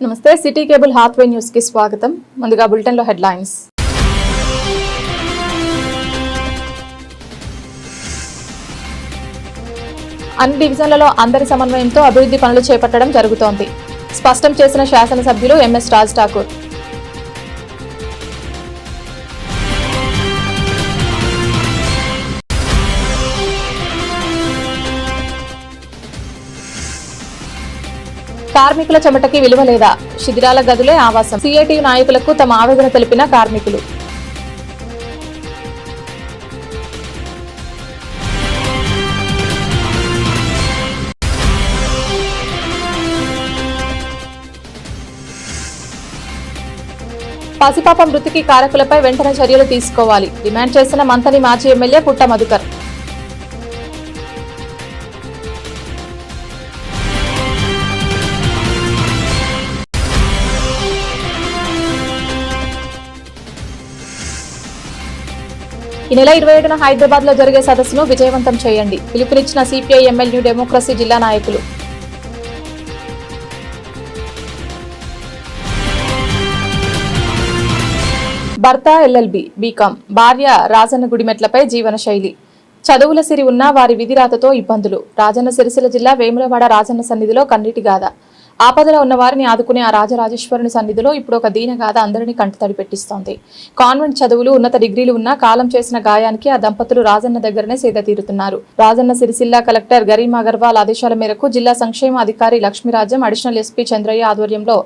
నమస్తే city cable Hathway news కి స్వాగతం. ముందుగా బులెటిన్ లో హెడ్లైన్స్. అన్ని డివిజన్లలో అందరి సమన్వయంతో అభివృద్ధి పనులు చేపట్టడం జరుగుతోంది. స్పష్టం చేసిన శాసనసభ్యులు ఎంఎస్ రాజ్ ఠాకూర్. కార్మికుల చెమటకి విలువ లేదా? శిథిరాల గదులే ఆవాసం. సిఐటియు నాయకులకు తమ ఆవేదన తెలిపిన కార్మికులు. పసిపాప మృతికి కారకులపై వెంటనే చర్యలు తీసుకోవాలి డిమాండ్ చేసిన మంథని మాజీ ఎమ్మెల్యే పుట్ట మధుకర్. ఈ నెల 27న హైదరాబాద్ లో జరిగే సదస్సును విజయవంతం చేయండి పిలుపునిచ్చిన సిపిఐ ఎంఎల్ న్యూ డెమోక్రసీ జిల్లా నాయకులు. భర్త ఎల్ఎల్బి బీకాం, భార్య రాజన్న గుడిమెట్లపై జీవన శైలి. చదువుల సిరి ఉన్న వారి విధిరాతతో ఇబ్బందులు. రాజన్న సిరిసిల్ల జిల్లా వేములవాడ రాజన్న సన్నిధిలో కన్నీటి గాథ. ఆపదలో ఉన్న వారిని ఆదుకునే ఆ రాజరాజేశ్వరుని సన్నిధిలో ఇప్పుడు ఒక దీనగాథ అందరినీ కంటతడి పెట్టిస్తోంది. కాన్వెంట్ చదువులు, ఉన్నత డిగ్రీలు ఉన్నా కాలం చేసిన గాయానికి ఆ దంపతులు రాజన్న దగ్గరనే సేద తీరుతున్నారు. రాజన్న సిరిసిల్ల కలెక్టర్ గరీం అగర్వాల్ ఆదేశాల మేరకు జిల్లా సంక్షేమ అధికారి లక్ష్మీరాజ్యం, అడిషనల్ ఎస్పీ చంద్రయ్య ఆధ్వర్యంలో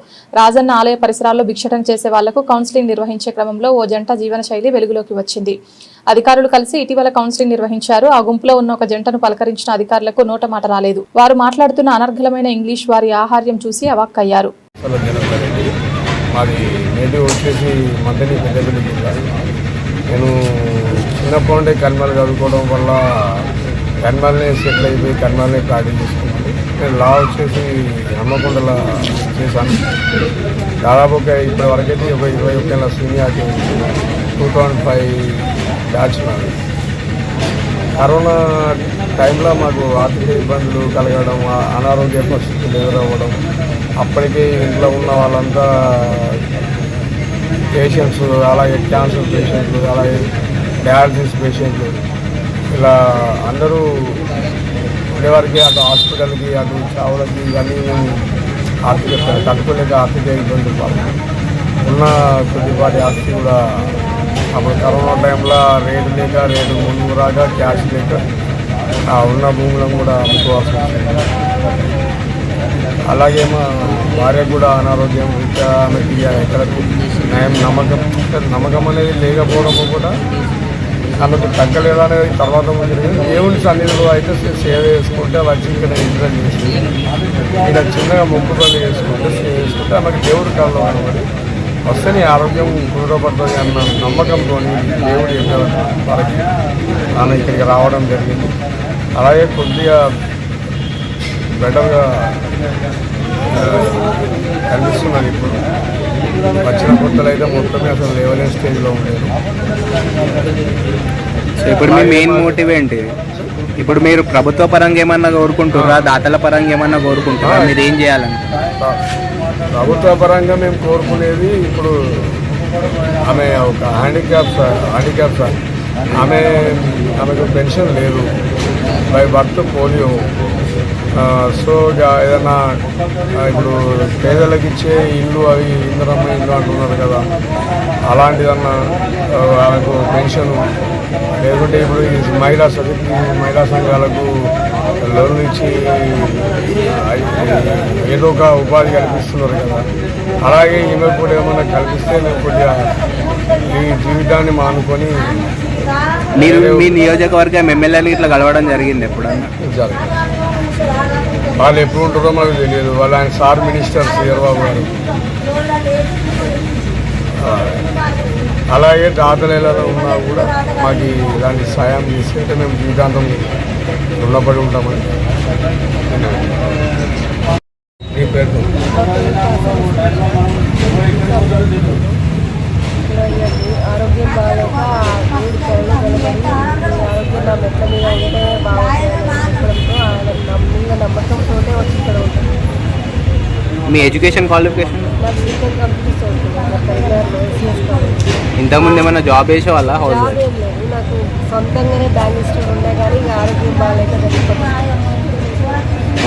రాజన్న ఆలయ పరిసరాల్లో భిక్షటన చేసే వాళ్లకు కౌన్సిలింగ్ నిర్వహించే క్రమంలో ఓ జంట జీవన శైలి వెలుగులోకి వచ్చింది. అధికారులు కలిసి ఇటీవల కౌన్సిలింగ్ నిర్వహించారు. ఆ గుంపులో ఉన్న ఒక జంటను పలకరించిన అధికారులకు నోట మాట రాలేదు. వారు మాట్లాడుతున్న అనర్గళమైన ఇంగ్లీష్, వారి ఆహార్యం చూసి అవాక్కయ్యారు. నేను చిన్నప్పటి నుండి కన్మల్ చదువుకోవడం వల్ల కన్మల్ని సెటిల్ అయిపోయి కన్మల్ని ప్రాక్టీస్ చేసుకున్నాను. నేను లా వచ్చేసి హన్మకొండలో చేశాను. దాదాపు ఇప్పటి వరకైతే 21 ఏళ్ళ సీనియారిటీ 2005 బ్యాచ్ నాది. కరోనా టైంలో మాకు ఆర్థిక ఇబ్బందులు కలగడం, అనారోగ్య పరిస్థితులు ఎదురవ్వడం, అప్పటికే ఇంట్లో ఉన్న వాళ్ళంతా పేషెంట్స్, అలాగే క్యాన్సర్ పేషెంట్లు, అలాగే డయాలసిస్ పేషెంట్లు, ఇలా అందరూ ఉండేవారికి అటు హాస్పిటల్కి అటు చావులకి ఇవన్నీ ఆర్థిక తట్టుకోలేక ఆర్థిక ఇబ్బందులు పడుతున్నాం. ఉన్న కొద్దిపాటి ఆస్తి కూడా అప్పుడు కరోనా టైంలో రేటు ముందు రాగా క్యాష్ లేక ఉన్న భూములను కూడా అమ్ముకోవాల్సి వచ్చింది. అలాగే మా భార్య కూడా అనారోగ్యం, ఇంకా ఆమెకి ఎక్కడకు నమ్మకం అనేది లేకపోవడం కూడా ఆమెకు తగ్గలేదా అనేది తర్వాత దేవుని సన్నిధిలో అయితే సేవ చేసుకుంటే వచ్చి ఇక్కడ ఇంట్లో చేసి ఇక్కడ చిన్నగా మొక్కుబడి చేసుకుంటే సేవ చేసుకుంటే ఆమెకు దేవుడి కాలంలో కనబడి వస్తే నీ ఆరోగ్యం కుదురపడుతుంది అన్న నమ్మకంతో దేవుడు చెప్పే వరకు ఆమె ఇక్కడికి రావడం జరిగింది. అలాగే కొద్దిగా బెటర్గా కనిపిస్తున్నది. ఇప్పుడు వచ్చిన కొత్తలు అయితే మొత్తమే అసలు లేవలే స్టేజ్లో ఉండేది. ఇప్పుడు మీ మెయిన్ మోటివ్ ఏంటి? ఇప్పుడు మీరు ప్రభుత్వ పరంగా ఏమన్నా కోరుకుంటారా, దాతల పరంగా ఏమన్నా కోరుకుంటారా? మీరు ఏం చేయాలనుకుంటున్నారు? ప్రభుత్వ పరంగా మేము కోరుకునేది, ఇప్పుడు ఆమె ఒక హ్యాండిక్యాప్ సార్, ఆమెకు పెన్షన్ లేదు, బై బర్త్ పోలియో. సో ఏదైనా ఇప్పుడు పేదలకు ఇచ్చే ఇల్లు, అవి ఇందిరమ్మ ఇల్లు అంటున్నారు కదా, అలాంటిదన్నా ఆమెకు పెన్షన్ లేకుంటే ఇప్పుడు ఈ మహిళా సంఘాలకు లోన్లు ఇచ్చి ఏదో ఒక ఉపాధి కల్పిస్తున్నారు కదా, అలాగే ఈమె కూడా ఏమన్నా కల్పిస్తే మేము కొద్దిగా ఈ జీవితాన్ని మానుకొని. మీరు మీ నియోజకవర్గం ఎమ్మెల్యేలు ఇట్లా కలవడం జరిగింది ఎప్పుడన్నా? వాళ్ళు ఎప్పుడు ఉంటారో మనకు తెలియదు. వాళ్ళు ఆయన సార్ మినిస్టర్ శ్రీహర్బాబు గారు. అలాగే దాతలలో ఉన్నా కూడా మాకు ఇలాంటి సాయం తీసుకుంటే మేము జీవితాంతం రుణపడి ఉంటామని. నీ పేరు ఆరోగ్యం బాగాలేక ఆరోగ్యం మెట్ల మీద ఉంటే బాగుంటుందో నమ్మకంతో వచ్చి ఇక్కడ ఉంటాం. మీ ఎడ్యుకేషన్ క్వాలిఫికేషన్? నాకు బీకామ్ కంప్లీట్ అవుతుంది కరీంనగర్లో ఎస్ఎస్ కాలేజ్. ఇంతకుముందు ఏమైనా జాబ్ చేసే వాళ్ళ హౌస్ జాబ్ ఏం లేదు, నాకు సొంతంగానే బ్యాంక్ స్టోర్ ఉన్నాయి కానీ ఇంకా ఆరోగ్యం బాగాలేక వెళ్ళిపోతాను.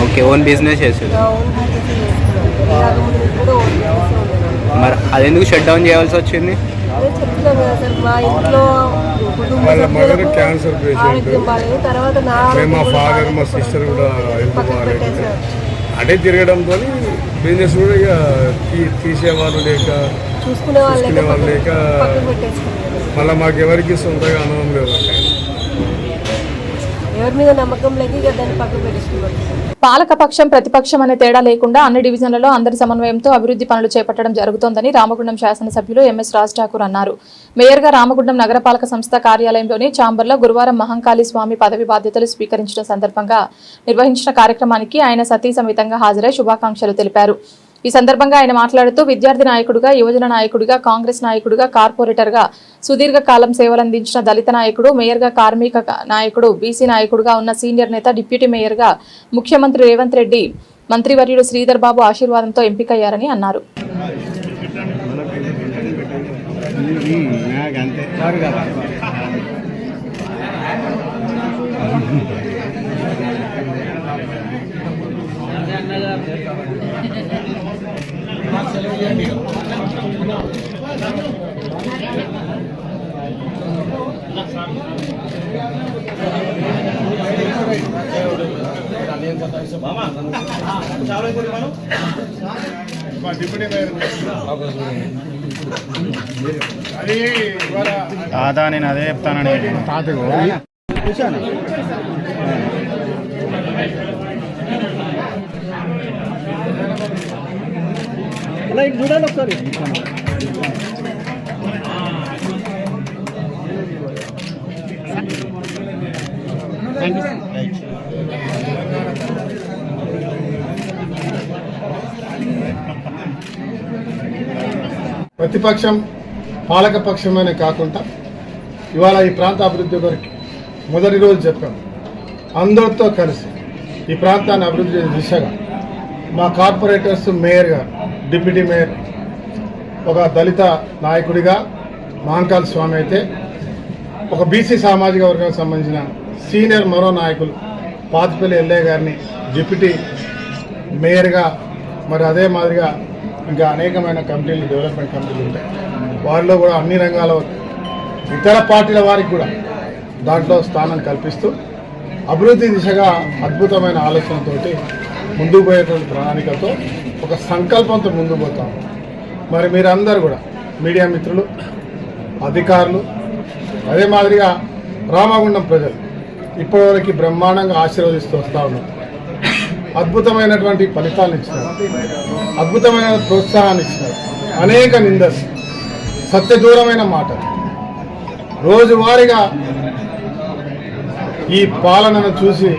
ఓకే, ఓన్ బిజినెస్ చేసేది. నా ఓన్ బిజినెస్ చేసుకున్నాను. పెళ్ళి కాకముందు కూడా ఓన్ బిజినెస్ ఉండేది. మరి అదెందుకు షట్ డౌన్ చేయాల్సి వచ్చింది? అదే చెప్తున్నాం కదా సార్, మా ఇంట్లో కుటుంబ వాళ్ళ మదర్ సభ్యులకు క్యాన్సర్ పేషెంట్, ఆరోగ్యం బాగాలేదు. తర్వాత నా మా ఆరోగ్యం కూడా ఫాదర్ మా సిస్టర్ కూడా హెల్త్ పక్కకు బాగాలేదు. పెట్టేశారు. అదే తిరగడంతో బిజినెస్ కూడా ఇక తీసేవాళ్ళు లేక చూసుకునే వాళ్ళు చూసుకునే వాళ్ళు లేక పక్కకు పెట్టేసుకున్నారు. మళ్ళీ మాకు ఎవరికి సొంతగా అనుభవం లేదు. ఎవరి మీద నమ్మకం లేక ఇక దాన్ని పక్కకు పెట్టేసుకున్నారు. పాలకపక్షం ప్రతిపక్షం అనే తేడా లేకుండా అన్ని డివిజన్లలో అందరి సమన్వయంతో అభివృద్ధి పనులు చేపట్టడం జరుగుతోందని రామగుండం శాసనసభ్యులు ఎంఎస్ రాజ్ ఠాకూర్ అన్నారు. మేయర్గా రామగుండం నగరపాలక సంస్థ కార్యాలయంలోని ఛాంబర్లో గురువారం మహంకాళి స్వామి పదవి బాధ్యతలు స్వీకరించిన సందర్భంగా నిర్వహించిన కార్యక్రమానికి ఆయన సతీ సమేతంగా హాజరై శుభాకాంక్షలు తెలిపారు. ఈ సందర్భంగా ఆయన మాట్లాడుతూ విద్యార్థి నాయకుడిగా, యువజన నాయకుడిగా, కాంగ్రెస్ నాయకుడిగా, కార్పొరేటర్గా సుదీర్ఘకాలం సేవలందించిన దళిత నాయకుడు, మేయర్గా కార్మిక నాయకుడు, బీసీ నాయకుడిగా ఉన్న సీనియర్ నేత, డిప్యూటీ మేయర్గా ముఖ్యమంత్రి రేవంత్ రెడ్డి, మంత్రివర్యుడు శ్రీధర్ బాబు ఆశీర్వాదంతో ఎంపికయ్యారని అన్నారు. తాత నేను అదే చెప్తానని చూడండి ఒకసారి. ప్రతిపక్షం పాలకపక్షమనే కాకుండా ఇవాళ ఈ ప్రాంత అభివృద్ధి కొరకు మొదటి రోజు చెప్పాం. అందరితో కలిసి ఈ ప్రాంతాన్ని అభివృద్ధి చేసే దిశగా మా కార్పొరేటర్స్, మేయర్ గారు, డిప్యూటీ మేయర్, ఒక దళిత నాయకుడిగా మహంకాళి స్వామి అయితే, ఒక బీసీ సామాజిక వర్గానికి సంబంధించిన సీనియర్ మరో నాయకులు పాతిపల్లి ఎల్ఏ గారిని డిప్యూటీ మేయర్గా, మరి అదే మాదిరిగా ఇంకా అనేకమైన కమిటీలు, డెవలప్మెంట్ కమిటీలు ఉంటాయి. వారిలో కూడా అన్ని రంగాల ఇతర పార్టీల వారికి కూడా దాంట్లో స్థానం కల్పిస్తూ అభివృద్ధి దిశగా అద్భుతమైన ఆలోచనతోటి ముందుకు పోయేటువంటి ప్రణాళికతో, ఒక సంకల్పంతో ముందుకు పోతాము. మరి మీరందరూ కూడా మీడియా మిత్రులు, అధికారులు, అదే మాదిరిగా రామగుండం ప్రజలు ఇప్పటివరకు బ్రహ్మాండంగా ఆశీర్వదిస్తూ వస్తూ ఉన్నారు. అద్భుతమైనటువంటి ఫలితాలను ఇచ్చినారు, అద్భుతమైన ప్రోత్సాహాన్ని ఇచ్చినారు. అనేక నిందలు, సత్యదూరమైన మాటలు, రోజువారీగా ఈ పాలనను చూసి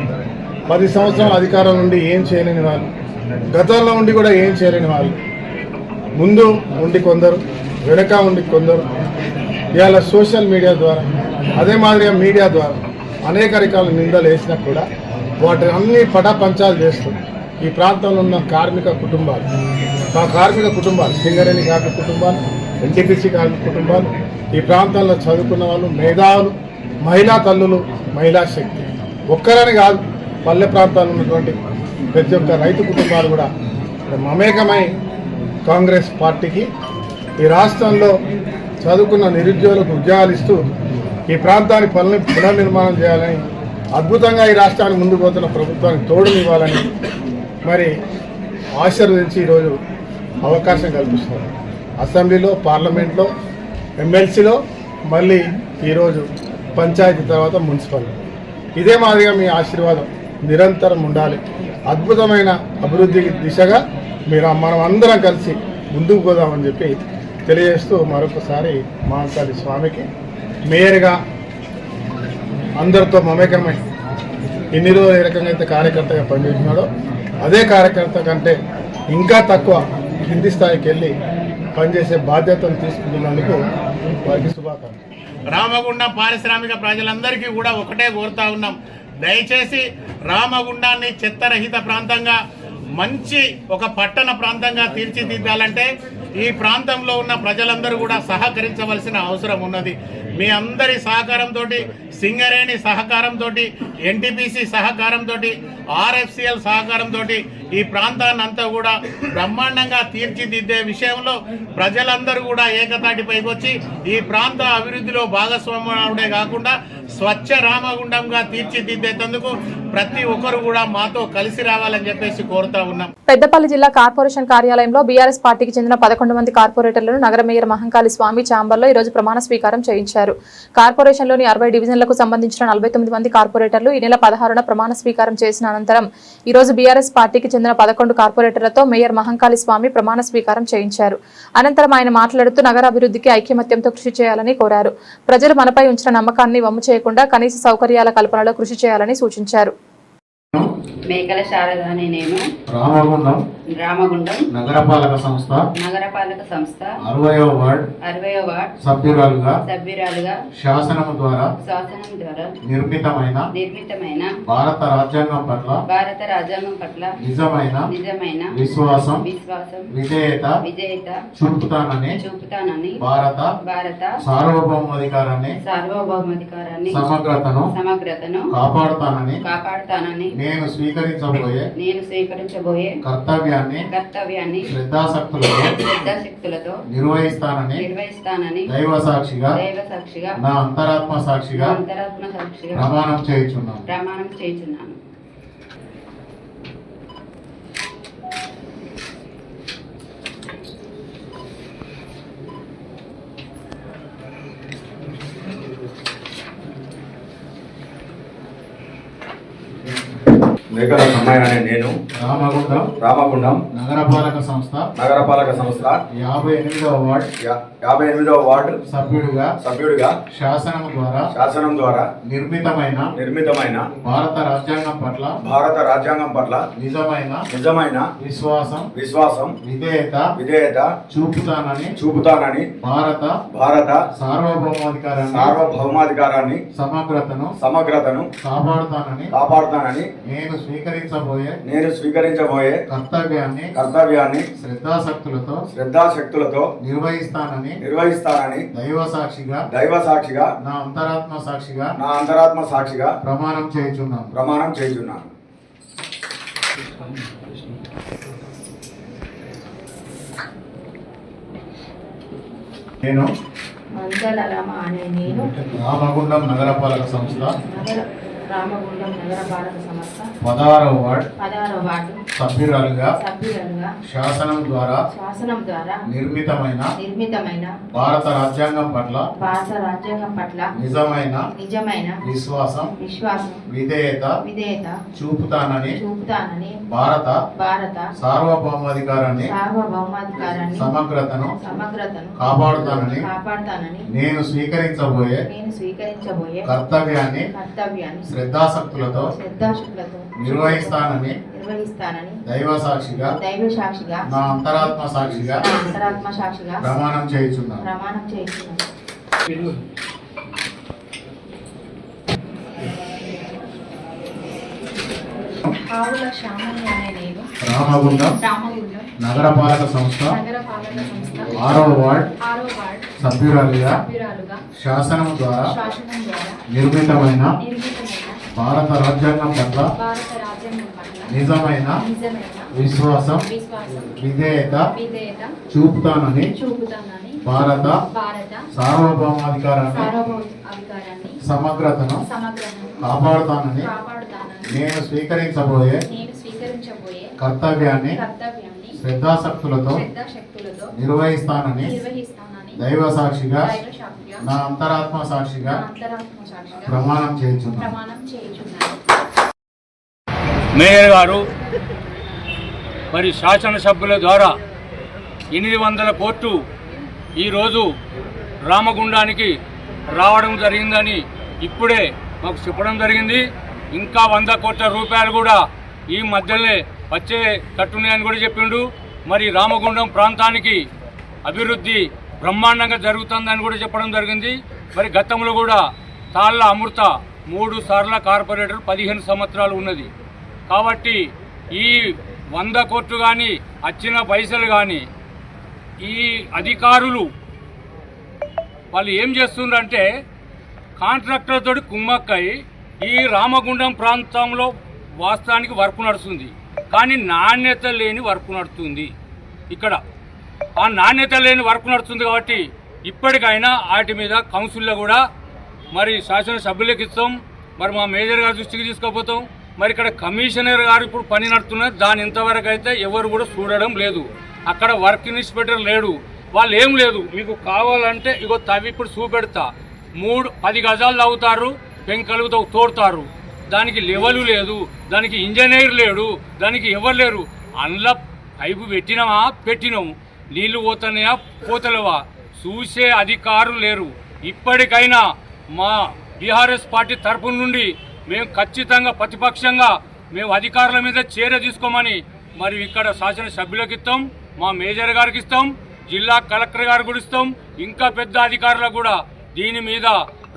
10 సంవత్సరాల అధికారం నుండి ఏం చేయలేని వాళ్ళు, గతంలో ఉండి కూడా ఏం చేయలేని వాళ్ళు, ముందు ఉండి కొందరు, వెనక ఉండి కొందరు, ఇవాళ సోషల్ మీడియా ద్వారా, అదే మాదిరిగా మీడియా ద్వారా అనేక రకాల నిందలు వేసినా కూడా వాటిని అన్ని పటాపంచాలు చేస్తూ ఈ ప్రాంతంలో ఉన్న కార్మిక కుటుంబాలు, సింగరేణి కార్మిక కుటుంబాలు, ఎన్టీపీసీ కార్మిక కుటుంబాలు, ఈ ప్రాంతంలో చదువుకున్న వాళ్ళు, మేధావులు, మహిళా తల్లులు, మహిళా శక్తి, ఒక్కరని కాదు, పల్లె ప్రాంతాల్లో ఉన్నటువంటి ప్రతి ఒక్క రైతు కుటుంబాలు కూడా మమేకమై కాంగ్రెస్ పార్టీకి, ఈ రాష్ట్రంలో చదువుకున్న నిరుద్యోగులకు ఉద్యోగాలు ఇస్తూ ఈ ప్రాంతాన్ని పునర్నిర్మాణం చేయాలని, అద్భుతంగా ఈ రాష్ట్రానికి ముందుకు పోతున్న ప్రభుత్వానికి తోడునివ్వాలని మరి ఆశీర్వదించి ఈరోజు అవకాశం కల్పిస్తున్నారు. అసెంబ్లీలో, పార్లమెంట్లో, ఎమ్మెల్సీలో, మళ్ళీ ఈరోజు పంచాయతీ, తర్వాత మున్సిపల్. ఇదే మాదిరిగా మీ ఆశీర్వాదం నిరంతరం ఉండాలి. అద్భుతమైన అభివృద్ధి దిశగా మనం అందరం కలిసి ముందుకు పోదామని చెప్పి తెలియజేస్తూ మరొకసారి మహంకాళి స్వామికి మేయర్గా అందరితో మమేకమై ఎన్ని రోజులు ఏ రకంగా అయితే కార్యకర్తగా పనిచేసినాడో అదే కార్యకర్త కంటే ఇంకా తక్కువ కింది స్థాయికి వెళ్ళి పనిచేసే బాధ్యతను తీసుకుంటున్నందుకు వారికి శుభాకాంక్షలు. రామగుండం పారిశ్రామిక ప్రజలందరికీ కూడా ఒకటే కోరుతా ఉన్నాం, దయచేసి రామగుండాన్ని చెత్తరహిత ప్రాంతంగా మంచి ఒక పట్టణ ప్రాంతంగా తీర్చిదిద్దాలంటే ఈ ప్రాంతంలో ఉన్న ప్రజలందరూ కూడా సహకరించవలసిన అవసరం ఉన్నది. మీ అందరి సహకారంతో, సింగరేణి సహకారంతో, ఎన్టీపీసీ సహకారంతో, ఆర్ఎఫ్సిఎల్ సహకారంతో ఈ ప్రాంతాన్ని అంతా కూడా బ్రహ్మాండంగా తీర్చిదిద్దే విషయంలో ప్రజలందరూ కూడా ఏకతాటిపైకి వచ్చి ఈ ప్రాంత అభివృద్ధిలో భాగస్వామ్యమే కాకుండా స్వచ్ఛ రామగుండంగా తీర్చిదిద్దేందుకు ప్రతి ఒక్కరు కూడా మాతో కలిసి రావాలని చెప్పేసి కోరుతా ఉన్నాం. పెద్దపల్లి జిల్లా కార్పొరేషన్ కార్యాలయంలో బీఆర్ఎస్ పార్టీకి చెందిన 11 మంది కార్పొరేటర్లను నగర మేయర్ మహంకాళి స్వామి ఛాంబర్లో ఈరోజు ప్రమాణ స్వీకారం చేయించారు. కార్పొరేషన్లోని 60 డివిజన్లకు సంబంధించిన 49 మంది కార్పొరేటర్లు ఈ నెల 16న ప్రమాణ స్వీకారం చేసిన అనంతరం ఈరోజు బీఆర్ఎస్ పార్టీకి చెందిన 11 కార్పొరేటర్లతో మేయర్ మహంకాళి స్వామి ప్రమాణ స్వీకారం చేయించారు. అనంతరం ఆయన మాట్లాడుతూ నగర అభివృద్ధికి ఐకమత్యంతో కృషి చేయాలని కోరారు. ప్రజలు మనపై ఉంచిన నమ్మకాన్ని వమ్ము చేయకుండా కనీస సౌకర్యాల కల్పనలో కృషి చేయాలని సూచించారు. మేకల శారద అనే నేను రామగుండం నగరపాలక సంస్థ 60వ వార్డ్ సభ్యురాలుగా శాసనం ద్వారా నిర్మితమైన భారత రాజ్యాంగం పట్ల నిజమైన విశ్వాసం విధేయత చూపుతానని భారత సార్వభౌమాధికారాన్ని సమగ్రతను కాపాడుతానని నేను స్వీకరించబోయే కర్తవ్యాన్ని శ్రద్ధాశక్తులతో నిర్వహిస్తానని దైవ సాక్షిగా నా అంతరాత్మ సాక్షిగా ప్రమాణం చేయుచున్నాను. మేకల సమ్మాయన అనే నేను రామగుండం నగరపాలక సంస్థ 58వ వార్డు సభ్యుడిగా శాసనం ద్వారా నిర్మితమైన భారత రాజ్యాంగం పట్ల నిజమైన విశ్వాసం విధేయత చూపుతానని భారత సార్వభౌమాధికారాన్ని సమగ్రతను కాపాడుతానని నేను స్వీకరించబోయే కర్తవ్యాన్ని శ్రద్ధాశక్తులతో నిర్వహిస్తానని దైవ సాక్షిగా నా అంతరాత్మ సాక్షిగా ప్రమాణం చేయుచున్నాను. నేను రామగుండం నగరపాలక సంస్థ 16వ వార్డు సభ్యురాలుగా శాసనం ద్వారా నిర్మితమైన భారత రాజ్యాంగం పట్ల నిజమైన విశ్వాసం విధేయత చూపుతానని భారత సార్వభౌమాధికారాన్ని సమగ్రతను కాపాడుతానని నేను స్వీకరించబోయే కర్తవ్యాన్ని శ్రద్ధాశక్తులతో నిర్వహిస్తానని దైవ సాక్షిగా నా అంతరాత్మ సాక్షిగా ప్రమాణం చేయుచున్నాను. రామగుండం నగరపాలక సంస్థ 6వ వార్డ్ సభ్యురాలుగా శాసనం ద్వారా నిర్మితమైన భారత రాజ్యాంగం పట్ల నిజమైన విశ్వాసం విధేయత చూపుతానని భారత సార్వభౌమాధికారాన్ని సమగ్రతను కాపాడుతానని నేను స్వీకరించబోయే కర్తవ్యాన్ని శ్రద్ధాశక్తులతో నిర్వహిస్తానని దైవ సాక్షిగా నా అంతరాత్మ సాక్షిగా ప్రమాణం చేయుచున్నాను. మేయర్ గారు మరి శాసనసభ్యుల ద్వారా 800 కోట్లు ఈరోజు రామగుండానికి రావడం జరిగిందని ఇప్పుడే మాకు చెప్పడం జరిగింది. ఇంకా 100 కోట్ల రూపాయలు కూడా ఈ మధ్యనే వచ్చే కట్టున్నాయని కూడా చెప్పిండు. మరి రామగుండం ప్రాంతానికి అభివృద్ధి బ్రహ్మాండంగా జరుగుతుందని కూడా చెప్పడం జరిగింది. మరి గతంలో కూడా తాళ్ళ అమృత 3 సార్ల కార్పొరేటర్ 15 సంవత్సరాలు ఉన్నది. కాబట్టి ఈ 100 కోట్లు కానీ వచ్చిన పైసలు కానీ ఈ అధికారులు వాళ్ళు ఏం చేస్తుండ్రంటే కాంట్రాక్టర్తో కుమ్మక్కై ఈ రామగుండం ప్రాంతంలో వాస్తవానికి వర్క్ నడుస్తుంది, కానీ నాణ్యత లేని వర్క్ నడుస్తుంది. ఇక్కడ ఆ నాణ్యత లేని వర్క్ నడుస్తుంది కాబట్టి ఇప్పటికైనా వాటి మీద కౌన్సిల్లో కూడా మరి శాసనసభ్యులకు ఇస్తాం, మరి మా మేజర్ గారి దృష్టికి తీసుకుపోతాం. మరి ఇక్కడ కమిషనర్ గారు ఇప్పుడు పని నడుతున్నారు, దాని ఇంతవరకు అయితే ఎవరు కూడా చూడడం లేదు. అక్కడ వర్క్ ఇన్స్పెక్టర్ లేడు, వాళ్ళు ఏం లేదు. మీకు కావాలంటే ఇగో తవి ఇప్పుడు చూపెడతా, 10 గజాలు తవ్వుతారు, పెంకలుతో తోడతారు, దానికి లెవెలు లేదు, దానికి ఇంజనీర్ లేడు, దానికి ఎవరు లేరు. అందులో పైపు పెట్టినాము, నీళ్లు పోతున్నాయా పోతలేవా చూసే అధికారులు లేరు. ఇప్పటికైనా మా బీఆర్ఎస్ పార్టీ తరపు నుండి మేము ఖచ్చితంగా ప్రతిపక్షంగా మేము అధికారుల మీద చర్య తీసుకోమని మరి ఇక్కడ శాసనసభ్యులకు ఇస్తాం, మా మేజర్ గారికి ఇస్తాం, జిల్లా కలెక్టర్ గారికి కూడా ఇస్తాం, ఇంకా పెద్ద అధికారులకు కూడా దీని మీద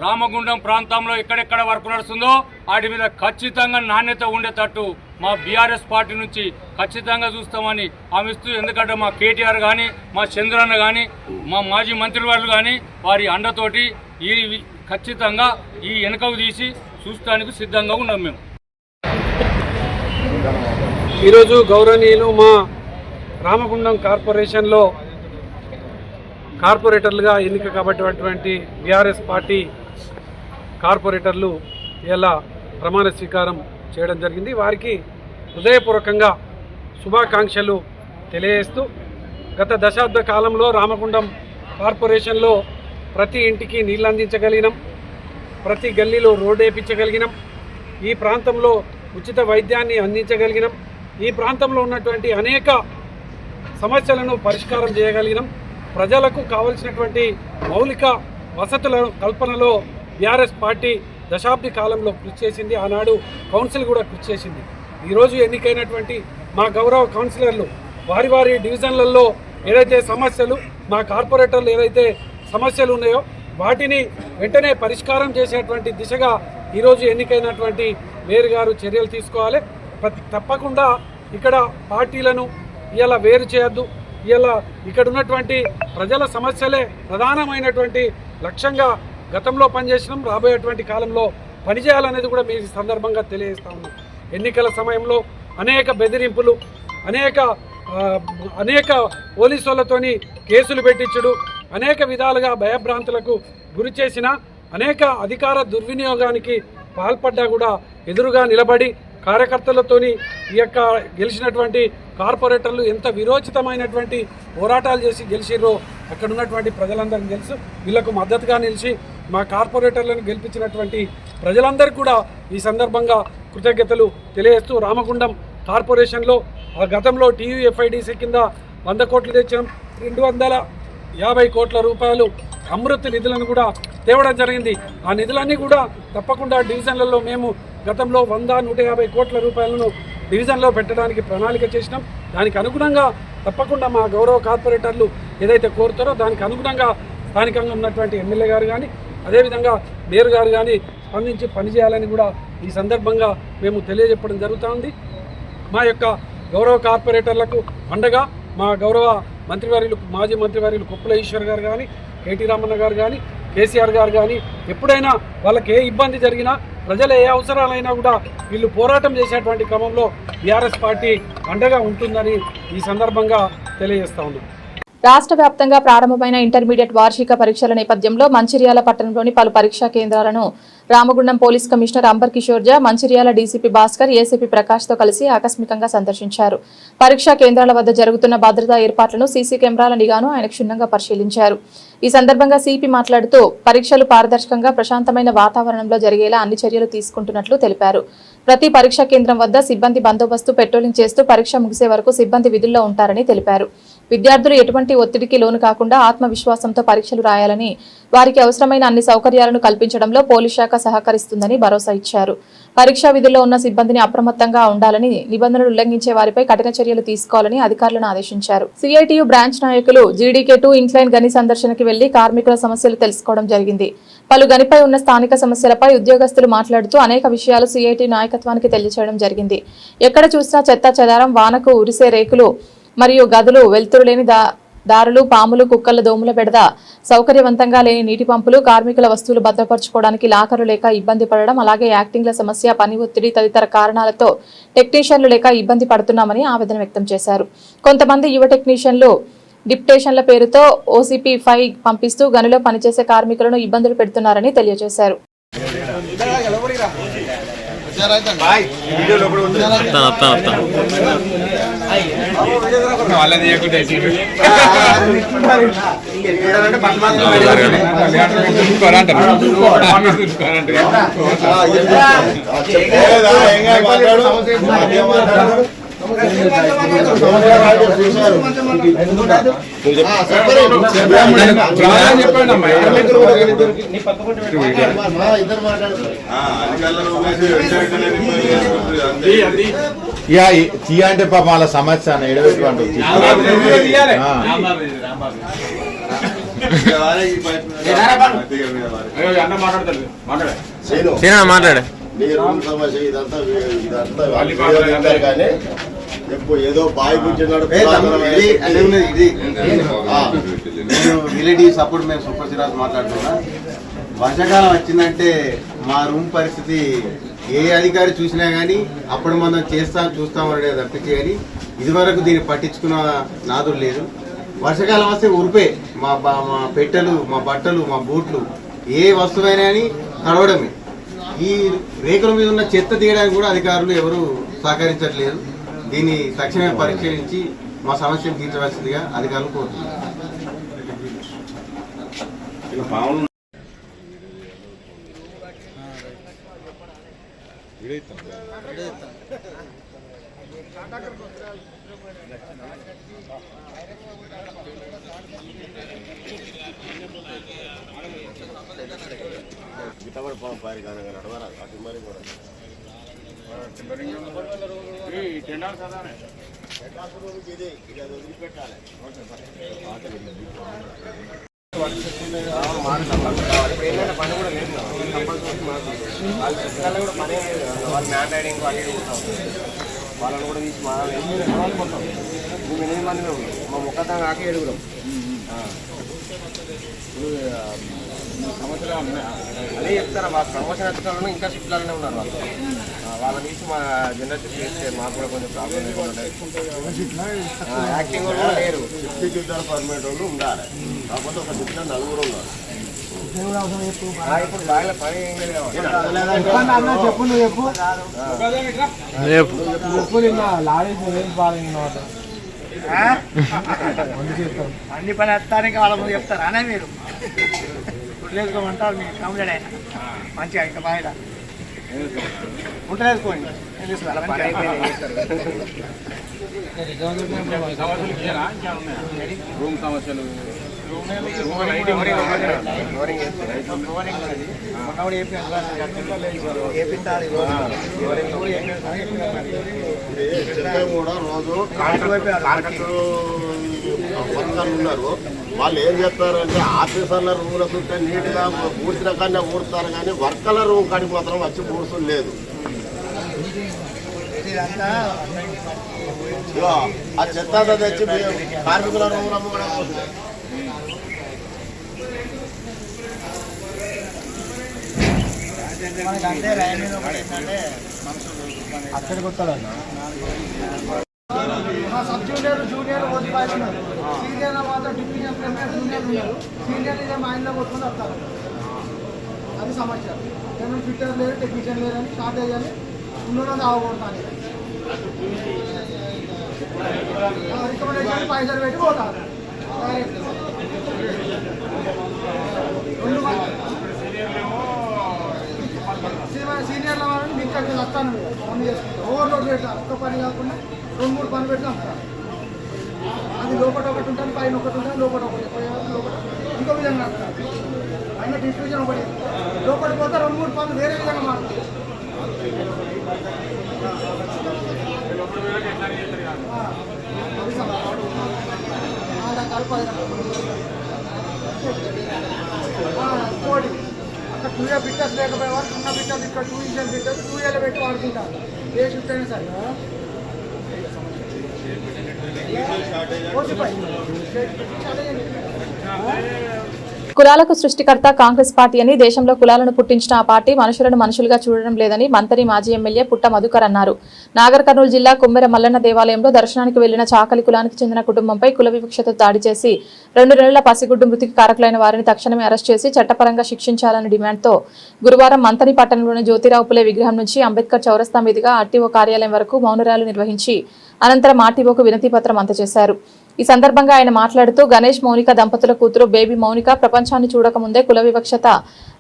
రామగుండం ప్రాంతంలో ఎక్కడెక్కడ వర్క్ నడుస్తుందో వాటి మీద ఖచ్చితంగా నాణ్యత ఉండేటట్టు మా బీఆర్ఎస్ పార్టీ నుంచి ఖచ్చితంగా చూస్తామని హామీస్తూ, ఎందుకంటే మా కేటీఆర్ కానీ మా చంద్రన్న కానీ మా మాజీ మంత్రి వాళ్ళు కానీ వారి అండతోటి ఈ ఖచ్చితంగా ఈ వెనుకకు తీసి చూస్తానికి సిద్ధంగా ఉన్నాం. మేము ఈరోజు గౌరవనీయులు మా రామగుండం కార్పొరేషన్లో కార్పొరేటర్లుగా ఎన్నిక కాబట్టినటువంటి బీఆర్ఎస్ పార్టీ కార్పొరేటర్లు ఇలా ప్రమాణ స్వీకారం చేయడం జరిగింది. వారికి హృదయపూర్వకంగా శుభాకాంక్షలు తెలియజేస్తూ, గత దశాబ్ద కాలంలో రామగుండం కార్పొరేషన్లో ప్రతి ఇంటికి నీళ్ళు అందించగలిగినాం, ప్రతి గల్లీలో రోడ్డు వేయించగలిగినాం, ఈ ప్రాంతంలో ఉచిత వైద్యాన్ని అందించగలిగినాం, ఈ ప్రాంతంలో ఉన్నటువంటి అనేక సమస్యలను పరిష్కారం చేయగలిగినాం. ప్రజలకు కావలసినటువంటి మౌలిక వసతుల కల్పనలో బీఆర్ఎస్ పార్టీ దశాబ్ది కాలంలో కృషి చేసింది. ఆనాడు కౌన్సిల్ కూడా కృషి చేసింది. ఈరోజు ఎన్నికైనటువంటి మా గౌరవ కౌన్సిలర్లు వారి వారి డివిజన్లలో ఏదైతే సమస్యలు, మా కార్పొరేటర్లు ఏదైతే సమస్యలు ఉన్నాయో వాటిని వెంటనే పరిష్కారం చేసేటువంటి దిశగా ఈరోజు ఎన్నికైనటువంటి మేయర్ గారు చర్యలు తీసుకోవాలి. తప్పకుండా ఇక్కడ పార్టీలను ఇలా వేరు చేయొద్దు. ఇలా ఇక్కడ ఉన్నటువంటి ప్రజల సమస్యలే ప్రధానమైనటువంటి లక్ష్యంగా గతంలో పనిచేసినాం, రాబోయేటువంటి కాలంలో పనిచేయాలనేది కూడా మీ సందర్భంగా తెలియజేస్తా ఉన్నాం. ఎన్నికల సమయంలో అనేక బెదిరింపులు, అనేక పోలీసు వాళ్ళతోని కేసులు పెట్టించుడు, అనేక విధాలుగా భయభ్రాంతులకు గురి చేసిన, అనేక అధికార దుర్వినియోగానికి పాల్పడ్డా కూడా ఎదురుగా నిలబడి కార్యకర్తలతోని ఈ యొక్క గెలిచినటువంటి కార్పొరేటర్లు ఎంత విరోచితమైనటువంటి పోరాటాలు చేసి గెలిచిర్రో అక్కడ ఉన్నటువంటి ప్రజలందరికీ తెలుసు. వీళ్లకు మద్దతుగా నిలిచి మా కార్పొరేటర్లను గెలిపించినటువంటి ప్రజలందరికీ కూడా ఈ సందర్భంగా కృతజ్ఞతలు తెలియజేస్తూ, రామగుండం కార్పొరేషన్లో గతంలో TUFIDC కింద 100 కోట్లు తెచ్చాం, 250 కోట్ల రూపాయలు అమృత్ నిధులను కూడా తేవడం జరిగింది. ఆ నిధులన్నీ కూడా తప్పకుండా డివిజన్లలో మేము గతంలో 100-150 కోట్ల రూపాయలను డివిజన్లో పెట్టడానికి ప్రణాళిక చేసినాం. దానికి అనుగుణంగా తప్పకుండా మా గౌరవ కార్పొరేటర్లు ఏదైతే కోరుతారో దానికి అనుగుణంగా స్థానికంగా ఉన్నటువంటి ఎమ్మెల్యే గారు కానీ అదేవిధంగా మేయర్ గారు కానీ స్పందించి పనిచేయాలని కూడా ఈ సందర్భంగా మేము తెలియజెప్పడం జరుగుతుంది. మా యొక్క గౌరవ కార్పొరేటర్లకు అండగా మా గౌరవ మంత్రివర్యులు, మాజీ మంత్రివర్యులు కొప్పుల ఈశ్వర్ గారు కానీ, కేటీ రామన్న గారు కానీ, కేసీఆర్ గారు కానీ ఎప్పుడైనా వాళ్ళకి ఏ ఇబ్బంది జరిగినా, ప్రజల ఏ అవసరాలైనా కూడా వీళ్ళు పోరాటం చేసేటువంటి క్రమంలో బీఆర్ఎస్ పార్టీ అండగా ఉంటుందని ఈ సందర్భంగా తెలియజేస్తా ఉన్నాం. రాష్ట్ర వ్యాప్తంగా ప్రారంభమైన ఇంటర్మీడియట్ వార్షిక పరీక్షల నేపథ్యంలో మంచిర్యాల పట్టణంలోని పలు పరీక్షా కేంద్రాలను Ramagundam police commissioner Amber Kishore Jha, Mancherial DCP Bhaskar, ACP ప్రకాష్తో కలిసి ఆకస్మికంగా సందర్శించారు. పరీక్షా కేంద్రాల వద్ద జరుగుతున్న భద్రతా ఏర్పాట్లను, సీసీ కెమెరాల నిఘాను ఆయన క్షుణ్ణంగా పరిశీలించారు. ఈ సందర్భంగా సిపి మాట్లాడుతూ పరీక్షలు పారదర్శకంగా ప్రశాంతమైన వాతావరణంలో జరిగేలా అన్ని చర్యలు తీసుకుంటున్నట్లు తెలిపారు. ప్రతి పరీక్షా కేంద్రం వద్ద సిబ్బంది బందోబస్తు, పెట్రోలింగ్ చేస్తూ పరీక్ష ముగిసే వరకు సిబ్బంది విధుల్లో ఉంటారని తెలిపారు. విద్యార్థులు ఎటువంటి ఒత్తిడికి లోను కాకుండా ఆత్మవిశ్వాసంతో పరీక్షలు రాయాలని, వారికి అవసరమైన అన్ని సౌకర్యాలను కల్పించడంలో పోలీస్ శాఖ సహకరిస్తుందని భరోసా ఇచ్చారు. పరీక్షా విధుల్లో ఉన్న సిబ్బందిని అప్రమత్తంగా ఉండాలని, నిబంధనలు ఉల్లంఘించే వారిపై కఠిన చర్యలు తీసుకోవాలని అధికారులను ఆదేశించారు. సిఐటియు బ్రాంచ్ నాయకులు జీడీకే2 ఇంక్లైన్ గని సందర్శనకి వెళ్లి కార్మికుల సమస్యలు తెలుసుకోవడం జరిగింది. పలు గనిపై ఉన్న స్థానిక సమస్యలపై ఉద్యోగస్తులు మాట్లాడుతూ అనేక విషయాలు సిఐటి నాయకత్వానికి తెలియజేయడం జరిగింది. ఎక్కడ చూసినా చెత్త చెదారం, వానకు ఉరిసే రేకులు మరియు గదులు, వెలుతురు లేని దారులు, పాములు, కుక్కల దోముల బెడద, సౌకర్యవంతంగా లేని నీటి పంపులు, కార్మికుల వస్తువులు భద్రపరచుకోవడానికి లాకర్లు లేక ఇబ్బంది పడడం, అలాగే యాక్టింగ్ల సమస్య, పని ఒత్తిడి తదితర కారణాలతో టెక్నీషియన్లు లేక ఇబ్బంది పడుతున్నామని ఆవేదన వ్యక్తం చేశారు. కొంతమంది యువ టెక్నీషియన్లు డిప్యుటేషన్ల పేరుతో ఓసీపీ 5 పంపిస్తూ గనిలో పనిచేసే కార్మికులను ఇబ్బందులు పెడుతున్నారని తెలియజేశారు. ఇక అంటే పాప వాళ్ళ సమస్య ఎడబెట్టుకుంటూ మాట్లాడే కానీ ఏదో బాయ్ కూర్చున్నాడు. విలేజ్ అప్పుడు మేము సూపర్ సిరాజ్ మాట్లాడుతున్నా. వర్షాకాలం వచ్చిందంటే మా రూమ్ పరిస్థితి ఏ అధికారి చూసినా కానీ అప్పుడు మనం చూస్తామనే తప్పించి కానీ ఇదివరకు దీన్ని పట్టించుకున్న నాదులు లేదు. వర్షాకాలం వస్తే ఉరిపే మా పెట్టెలు, మా బట్టలు, మా బూట్లు, ఏ వస్తువైనా కానీ తడవడమే. ఈ రేకుల మీద ఉన్న చెత్త తీయడానికి కూడా అధికారులు ఎవరు సహకరించట్లేదు. దీన్ని తక్షణమే పరిశీలించి మా సమస్యను తీర్చవలసిందిగా అధికారులు కోరుతున్నారు. వాళ్ళని కూడా తీసి మా 8 మంది మా ముఖతం కాక 7 సంవత్సరం అదే చెప్తారా. మా ప్రమోషన్ వచ్చిన ఇంకా షిఫ్ట్లలోనే ఉన్నారు. వాళ్ళని తీసి మా జనరేషన్ చేస్తే మాకు కూడా కొంచెం ప్రాబ్లం యాక్టింగ్ వాళ్ళు లేరు. పర్మనెంట్ వాళ్ళు ఉండాలి. కాకపోతే ఒక షిఫ్ట్లో 4 ఉన్నారు. ఇప్పుడు బాగా పని ఏం లేదు. చెప్పు నువ్వు చెప్పు అన్ని పని వస్తానికి వాళ్ళ ముందు చెప్తారా అనే మీరు లేదుకోమంటారు. మీరు కంప్లీట్ అయినా మంచిగా ఇంకా బాగా ఉంటలేదుకోండి. రూమ్ సమస్యలు కూడా రోజు వర్కర్లు ఉన్నారు. వాళ్ళు ఏం చేస్తారంటే ఆఫీసర్ల రూమ్ల చుట్టూ నీట్గా పూర్తిన కన్నా ఊడుతారు, కానీ వర్కర్ల రూమ్ కాడికి మాత్రం వచ్చి పూర్చులు లేదు. ఆ చెత్త తెచ్చి కార్మికుల రూమ్లో కూడా అక్కడికి వస్తాడన్న. సబ్ జూనియర్, జూనియర్ ఉన్నారు. సీనియర్ మాత్రం డిప్యూటీ జూనియర్ ఉన్నారు. సీనియర్ ఇదే మా ఇంట్లో కొట్టుకుని వస్తారు. అది సమస్య. ఫిట్టర్ లేరు, టెక్నీషియన్ లేరు అని షార్టేజ్ అని ఉన్నది ఆగకూడతాను. రికమెండేషన్ పైసలు పెట్టి పోతారు. సీనియర్ల వాళ్ళని మీకు అక్కడ వస్తాను పని చేసుకుంటారు. ఓవర్లోడ్ పెడతారు. ఒక్క పని కాకుండా 2-3 పని పెట్టి వస్తారు. అది లోపల ఒకటి ఉంటుంది, పైన ఒకటి ఉంటుంది, లోపల ఒకటి లోపల ఇంకో విధంగా నడుస్తుంది. పైన డిస్ట్రిబ్యూషన్ ఒకటి, లోపలికి పోతే 2-3 పనులు వేరే విధంగా మారుతుంది. అక్కడ 2 ఇయర్ బిట్టర్స్ లేకపోయే వాళ్ళు ఉన్న బిట్టర్స్ ఇక్కడ 2 ఇంచ్ బిట్టర్స్ 2 ఇయర్లు పెట్టి వాడుకుంటారు. ఏ షిఫ్ట్ అయినా సరే కులాలకు సృష్టికర్త కాంగ్రెస్ పార్టీ అని, దేశంలో కులాలను పుట్టించిన ఆ పార్టీ మనుషులను మనుషులుగా చూడడం లేదని మంత్రి మాజీ ఎమ్మెల్యే పుట్ట మధుకర్ అన్నారు. నాగర్ కర్నూలు జిల్లా కుమ్మెర మల్లన్న దేవాలయంలో దర్శనానికి వెళ్లిన చాకలి కులానికి చెందిన కుటుంబంపై కుల వివక్షతో దాడి చేసి 2 నెలల పసిగుడ్డు మృతికి కారకులైన వారిని తక్షణమే అరెస్ట్ చేసి చట్టపరంగా శిక్షించాలని డిమాండ్తో గురువారం మంతని పట్టణంలోని జ్యోతిరావు పులే విగ్రహం నుంచి అంబేద్కర్ చౌరస్తా మీదుగా ఆర్టీఓ కార్యాలయం వరకు మౌన ర్యాలీ నిర్వహించి అనంతరం ఆర్టీఓకు వినతి పత్రం అందజేశారు. ఈ సందర్భంగా ఆయన మాట్లాడుతూ గణేష్ మౌనిక దంపతుల కూతురు బేబీ మౌనిక ప్రపంచాన్ని చూడకముందే కుల వివక్షత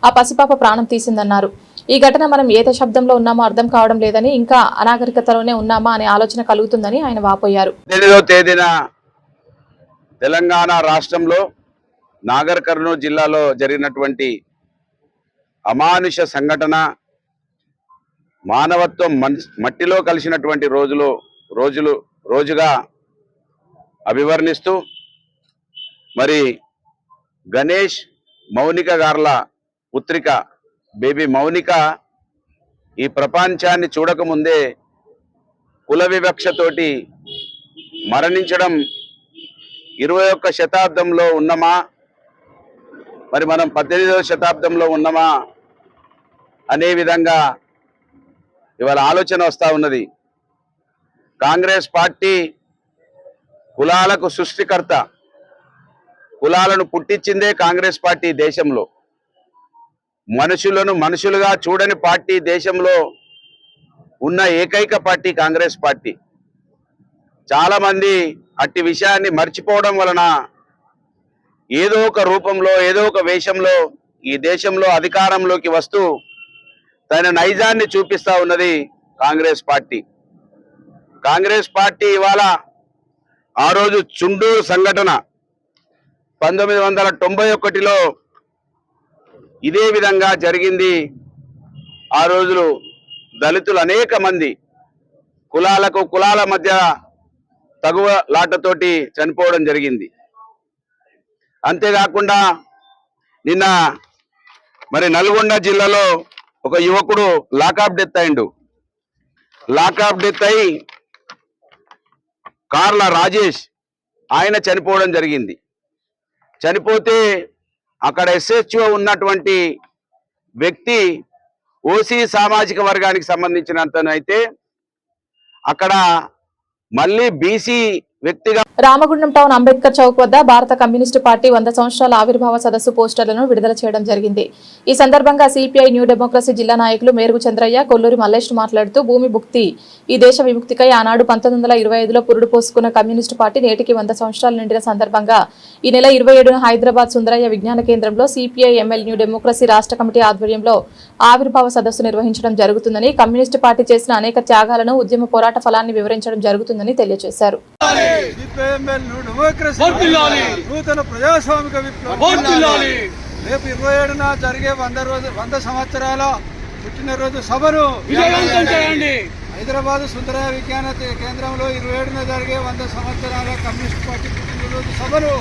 ఆ పసిపాప ప్రాణం తీసిందన్నారు. ఈ ఘటన మనం ఏ దశాబ్దంలో ఉన్నామో అర్థం కావడం లేదని, ఇంకా అనాగరికతలోనే ఉన్నామా అనే ఆలోచన కలుగుతుందని ఆయన వాపోయారు. 8వ తేదీన తెలంగాణ రాష్ట్రంలో నాగర్ కర్నూలు జిల్లాలో జరిగినటువంటి అమానుష సంఘటన మానవత్వం మట్టిలో కలిసినటువంటి రోజుగా అభివర్ణిస్తూ మరి గణేష్ మౌనిక గార్ల పుత్రిక బేబీ మౌనిక ఈ ప్రపంచాన్ని చూడకముందే కుల వివక్షతోటి మరణించడం 21వ శతాబ్దంలో ఉన్నామా, మరి మనం 18వ శతాబ్దంలో ఉన్నామా అనే విధంగా ఇవాళ ఆలోచన వస్తూ ఉన్నది. కాంగ్రెస్ పార్టీ కులాలకు సృష్టికర్త, కులాలను పుట్టించిందే కాంగ్రెస్ పార్టీ. దేశంలో మనుషులను మనుషులుగా చూడని పార్టీ దేశంలో ఉన్న ఏకైక పార్టీ కాంగ్రెస్ పార్టీ. చాలా మంది అట్టి విషయాన్ని మర్చిపోవడం వలన ఏదో ఒక రూపంలో ఏదో ఒక వేషంలో ఈ దేశంలో అధికారంలోకి వస్తూ తన నైజాన్ని చూపిస్తా ఉన్నది కాంగ్రెస్ పార్టీ. కాంగ్రెస్ పార్టీ ఇవాళ ఆ రోజు చుండూరు సంఘటన 1991లో ఇదే విధంగా జరిగింది. ఆ రోజులు దళితులు అనేక మంది కులాల మధ్య తగువలాటతోటి చనిపోవడం జరిగింది. అంతేకాకుండా నిన్న మరి నల్గొండ జిల్లాలో ఒక యువకుడు లాకప్ డెత్ అయిండు. లాకప్ డెత్ అయి కార్ల రాజేష్ ఆయన చనిపోవడం జరిగింది. చనిపోతే అక్కడ SHO ఉన్నటువంటి వ్యక్తి ఓసీ సామాజిక వర్గానికి సంబంధించినంతనైతే అక్కడ మళ్ళీ బీసీ వ్యక్తిగా రామగుండం టౌన్ అంబేద్కర్ చౌక్ వద్ద భారత కమ్యూనిస్టు పార్టీ 100 సంవత్సరాల ఆవిర్భావ సదస్సు పోస్టర్లను విడుదల చేయడం జరిగింది. ఈ సందర్భంగా సిపిఐ న్యూ డెమోక్రసీ జిల్లా నాయకులు మేరుగు చంద్రయ్య, కొల్లూరి మల్లేష్ మాట్లాడుతూ భూమి భుక్తి ఈ దేశ విముక్తికై ఆనాడు 1925లో పురుడు పోసుకున్న కమ్యూనిస్టు పార్టీ నేటికి 100 సంవత్సరాలు నిండిన సందర్భంగా ఈ నెల 27న హైదరాబాద్ సుందరయ్య విజ్ఞాన కేంద్రంలో సిపిఐ ఎంఎల్ న్యూ డెమోక్రసీ రాష్ట్ర కమిటీ ఆధ్వర్యంలో ఆవిర్భావ సదస్సు నిర్వహించడం జరుగుతుందని, కమ్యూనిస్టు పార్టీ చేసిన అనేక త్యాగాలను, ఉద్యమ పోరాట ఫలాన్ని వివరించడం జరుగుతుందని తెలియజేశారు. నూతన ప్రజాస్వామిక విప్లవం రేపు 27న జరిగే 100 సంవత్సరాల పుట్టినరోజు సభను హైదరాబాద్ సుందరయ్య విజ్ఞాన కేంద్రంలో 27న జరిగే 100 సంవత్సరాల కమ్యూనిస్ట్ పార్టీ పుట్టినరోజు సభను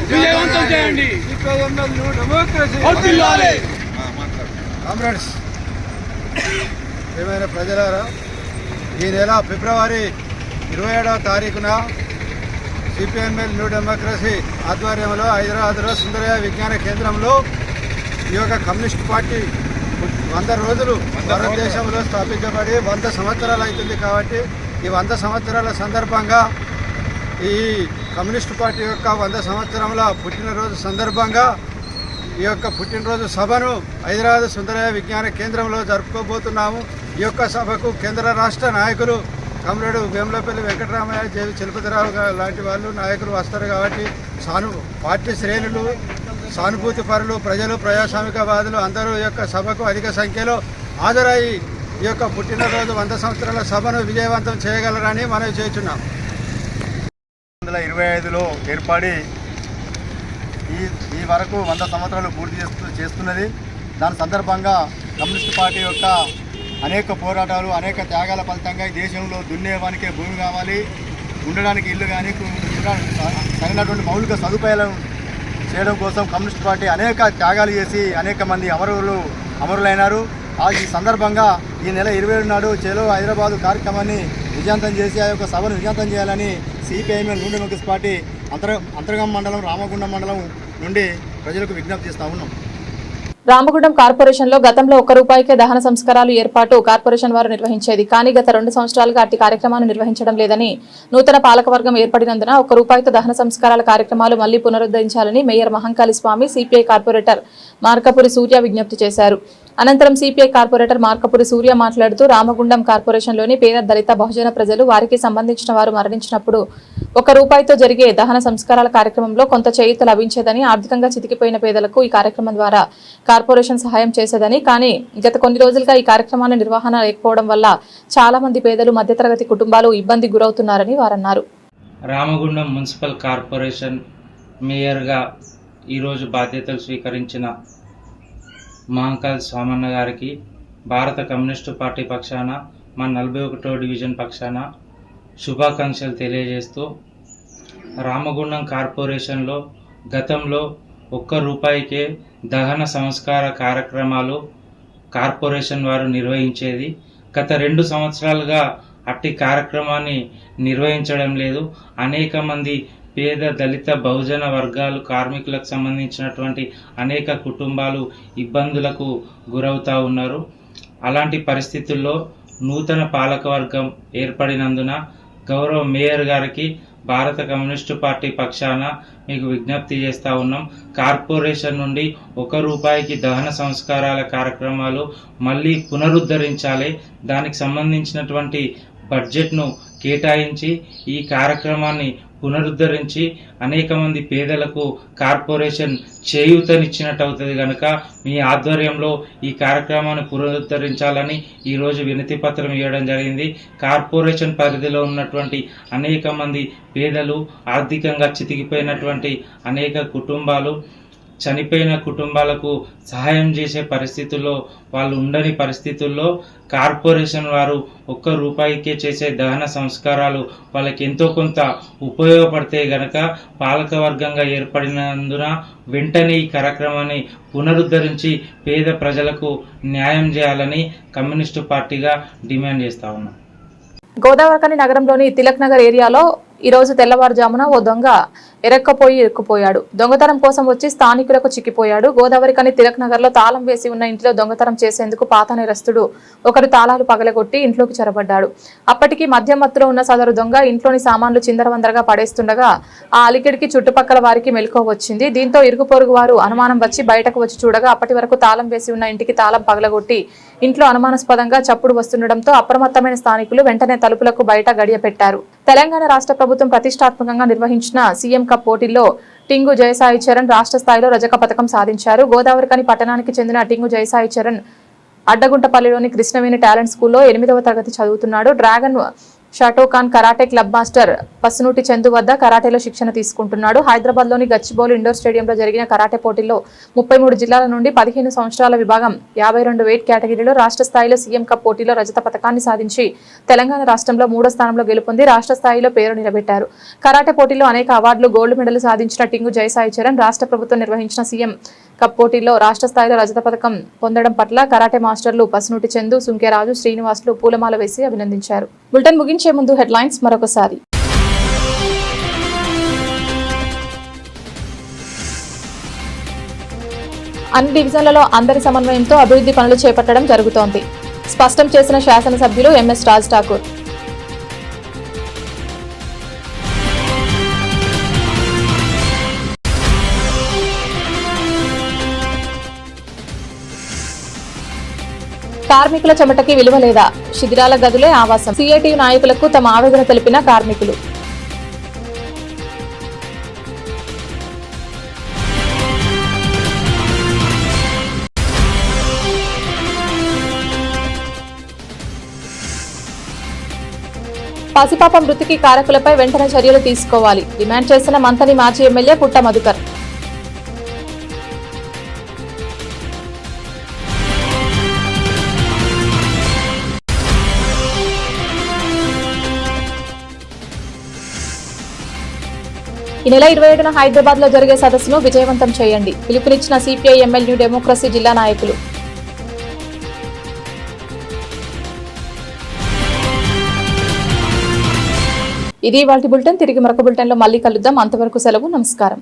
కామ్రేడ్స్, ఏమైనా ప్రజలారా, ఈ నెల ఫిబ్రవరి 27వ తారీఖున సిపిఎంఎల్ న్యూ డెమోక్రసీ ఆధ్వర్యంలో హైదరాబాద్లో సుందరయ్య విజ్ఞాన కేంద్రంలో ఈ యొక్క కమ్యూనిస్ట్ పార్టీ 100 రోజులు భారతదేశంలో స్థాపించబడి 100 సంవత్సరాలు అవుతుంది. కాబట్టి ఈ 100 సంవత్సరాల సందర్భంగా ఈ కమ్యూనిస్ట్ పార్టీ యొక్క 100 సంవత్సరముల పుట్టినరోజు సందర్భంగా ఈ యొక్క పుట్టినరోజు సభను హైదరాబాద్ సుందరయ్య విజ్ఞాన కేంద్రంలో జరుపుకోబోతున్నాము. ఈ యొక్క సభకు కేంద్ర రాష్ట్ర నాయకులు కమ్రేడు వేములపల్లి వెంకటరామయ్య, జేవి చలపతిరావు లాంటి వాళ్ళు నాయకులు వస్తారు. కాబట్టి పార్టీ శ్రేణులు, సానుభూతి పరులు, ప్రజలు, ప్రజాస్వామికవాదులు అందరూ ఈ యొక్క సభకు అధిక సంఖ్యలో హాజరై ఈ యొక్క పుట్టినరోజు 100 సంవత్సరాల సభను విజయవంతం చేయగలరని మనం చేస్తున్నాం. 1925లో ఏర్పడి ఈ వరకు 100 సంవత్సరాలు పూర్తి చేస్తున్నది. దాని సందర్భంగా కమ్యూనిస్ట్ పార్టీ యొక్క అనేక పోరాటాలు, అనేక త్యాగాల ఫలితంగా ఈ దేశంలో దున్నేవానికే భూమి కావాలి, ఉండడానికి ఇల్లు కానీ తగినటువంటి మౌలిక సదుపాయాలను చేయడం కోసం కమ్యూనిస్ట్ పార్టీ అనేక త్యాగాలు చేసి అనేక మంది అమరులైనారు. ఈ సందర్భంగా ఈ నెల 27 నాడు చేలో హైదరాబాదు కార్యక్రమాన్ని విజయవంతం చేసి ఆ యొక్క సభను విజయవంతం చేయాలని CPIML new democracy party Antargam మండలం రామగుండం మండలం నుండి ప్రజలకు విజ్ఞప్తి చేస్తూ ఉన్నాం. రామగుండం కార్పొరేషన్లో గతంలో ₹1 దహన సంస్కారాలు ఏర్పాటు కార్పొరేషన్ వారు నిర్వహించేది. కానీ గత 2 సంవత్సరాలుగా అట్టి కార్యక్రమాన్ని నిర్వహించడం లేదని, నూతన పాలకవర్గం ఏర్పడినందున ₹1 దహన సంస్కారాల కార్యక్రమాలు మళ్లీ పునరుద్ధరించాలని మేయర్ మహంకాళి స్వామి, సిపిఐ కార్పొరేటర్ మార్కపురి సూర్య విజ్ఞప్తి చేశారు. అనంతరం సిపిఐ కార్పొరేటర్ మార్కపురి సూర్య మాట్లాడుతూ, రామగుండం కార్పొరేషన్లోని పేద దళిత బహుజన ప్రజలు వారికి సంబంధించిన వారు మరణించినప్పుడు ₹1తో జరిగే దహన సంస్కారాల కార్యక్రమంలో కొంత చేయూత లభించేదని, ఆర్థికంగా చితికిపోయిన పేదలకు ఈ కార్యక్రమం ద్వారా కార్పొరేషన్ సహాయం చేసేదని, కానీ గత కొన్ని రోజులుగా ఈ కార్యక్రమాల నిర్వహణ లేకపోవడం వల్ల చాలా మంది పేదలు, మధ్యతరగతి కుటుంబాలు ఇబ్బంది గురవుతున్నారని వారన్నారు. రామగుండం మున్సిపల్ కార్పొరేషన్ మేయర్గా ఈరోజు బాధ్యతలు స్వీకరించిన మహంకాళి స్వామన్న గారికి భారత కమ్యూనిస్టు పార్టీ పక్షాన, మా 41వ డివిజన్ పక్షాన శుభాకాంక్షలు తెలియజేస్తూ, రామగుండం కార్పొరేషన్లో గతంలో ₹1కే దహన సంస్కార కార్యక్రమాలు కార్పొరేషన్ వారు నిర్వహించేది. గత 2 సంవత్సరాలుగా అట్టి కార్యక్రమాన్ని నిర్వహించడం లేదు. అనేక మంది పేద దళిత బహుజన వర్గాలు, కార్మికులకు సంబంధించినటువంటి అనేక కుటుంబాలు ఇబ్బందులకు గురవుతూ ఉన్నారు. అలాంటి పరిస్థితుల్లో నూతన పాలకవర్గం ఏర్పడినందున గౌరవ మేయర్ గారికి భారత కమ్యూనిస్టు పార్టీ పక్షాన మీకు విజ్ఞప్తి చేస్తూ ఉన్నాం. కార్పొరేషన్ నుండి ₹1కి దహన సంస్కారాల కార్యక్రమాలు మళ్ళీ పునరుద్ధరించాలి. దానికి సంబంధించినటువంటి బడ్జెట్ను కేటాయించి ఈ కార్యక్రమాన్ని పునరుద్ధరించి అనేక మంది పేదలకు కార్పొరేషన్ చేయూతనిచ్చినట్టు అవుతుంది కనుక మీ ఆధ్వర్యంలో ఈ కార్యక్రమాన్ని పునరుద్ధరించాలని ఈరోజు వినతి పత్రం ఇవ్వడం జరిగింది. కార్పొరేషన్ పరిధిలో ఉన్నటువంటి అనేక మంది పేదలు, ఆర్థికంగా చితికిపోయినటువంటి అనేక కుటుంబాలు, చనిపోయిన కుటుంబాలకు సహాయం చేసే పరిస్థితుల్లో వాళ్ళు ఉండని పరిస్థితుల్లో కార్పొరేషన్ వారు ₹1కే చేసే దహన సంస్కారాలు వాళ్ళకి ఎంతో కొంత ఉపయోగపడితే గనక పాలకవర్గంగా ఏర్పడినందున వెంటనే ఈ కార్యక్రమాన్ని పునరుద్ధరించి పేద ప్రజలకు న్యాయం చేయాలని కమ్యూనిస్టు పార్టీగా డిమాండ్ చేస్తా ఉన్నాం. గోదావరికని నగరంలోని తిలక్ నగర్ ఏరియాలో ఈరోజు తెల్లవారుజామున ఓ దొంగ ఇరుక్కుపోయాడు. దొంగతనం కోసం వచ్చి స్థానికులకు చిక్కిపోయాడు. గోదావరికని తిలక్ నగర్ లో తాళం వేసి ఉన్న ఇంట్లో దొంగతనం చేసేందుకు పాత నేరస్తుడు ఒకరు తాళాలు పగలగొట్టి ఇంట్లోకి చొరబడ్డాడు. అప్పటికి మద్యం మత్తులో ఉన్న సదరు దొంగ ఇంట్లోని సామాన్లు చిందరవందరగా పడేస్తుండగా ఆ అలికిడికి చుట్టుపక్కల వారికి మెలకువ వచ్చింది. దీంతో ఇరుగు పొరుగు వారు అనుమానం వచ్చి బయటకు వచ్చి చూడగా అప్పటి వరకు తాళం వేసి ఉన్న ఇంటికి తాళం పగలగొట్టి ఇంట్లో అనుమానాస్పదంగా చప్పుడు వస్తుండటంతో అప్రమత్తమైన స్థానికులు వెంటనే తలుపులకు బయట గడియ పెట్టారు. తెలంగాణ రాష్ట్ర ప్రభుత్వం ప్రతిష్టాత్మకంగా నిర్వహించిన సీఎం కప్ పోటీల్లో టింగు జయసాయి చరణ్ రాష్ట్ర స్థాయిలో రజక పథకం సాధించారు. గోదావరికని పట్టణానికి చెందిన టింగు జయసాయి చరణ్ అడ్డగుంటపల్లిలోని కృష్ణవేణి టాలెంట్ స్కూల్లో 8వ తరగతి చదువుతున్నాడు. Dragon shotokan karate club master Pasunuti Chandu వద్ద కరాటేలో శిక్షణ తీసుకుంటున్నాడు. హైదరాబాద్లోని గచ్చిబౌలి ఇండోర్ స్టేడియంలో జరిగిన కరాటే పోటీల్లో 33 జిల్లాల నుండి 15 సంవత్సరాల విభాగం 52 వెయిట్ కేటగిరీలో రాష్ట్ర స్థాయిలో సీఎం కప్ పోటీలో రజత పథకాన్ని సాధించి తెలంగాణ రాష్ట్రంలో 3వ స్థానంలో గెలుపొంది రాష్ట్ర స్థాయిలో పేరు నిలబెట్టారు. కరాటే పోటీలో అనేక అవార్డులు, గోల్డ్ మెడల్ సాధించిన టింగు జయసాయి చరణ్ రాష్ట్ర ప్రభుత్వం నిర్వహించిన సీఎం కప్ పోటీలో రాష్ట్ర స్థాయిలో రజత పథకం పొందడం పట్ల కరాటే మాస్టర్లు పసునూటి చందు, సుంకేరాజు, శ్రీనివాసులు పూలమాల వేసి అభినందించారు. బులెటిన్ ముగించే ముందు హెడ్లైన్స్ మరొకసారి. అన్ని డివిజన్లలో అందరి సమన్వయంతో అభివృద్ధి పనులు చేపట్టడం జరుగుతోంది. స్పష్టం చేసిన శాసనసభ్యులు ఎంఎస్ రాజ్ ఠాకూర్. కార్మికుల చెమటకి విలువ లేదా? శిథిరాల గదులే ఆవాసం. సిఐటియు నాయకులకు తమ ఆవేదన తెలిపిన కార్మికులు. పసిపాప మృతికి కారకులపై వెంటనే చర్యలు తీసుకోవాలి డిమాండ్ చేసిన మంతని మాజీ ఎమ్మెల్యే పుట్ట మధుకర్. ఈ నెల 27న హైదరాబాద్ లో జరిగే సదస్సును విజయవంతం చేయండి పిలుపునిచ్చిన సిపిఐ ఎంఎల్ న్యూ డెమోక్రసీ జిల్లా నాయకులు. ఇది ఇవాల్టి బులెటిన్. తిరిగి మరొక బులెటిన్ లో మళ్ళీ కలుద్దాం. అంతవరకు సెలవు. నమస్కారం.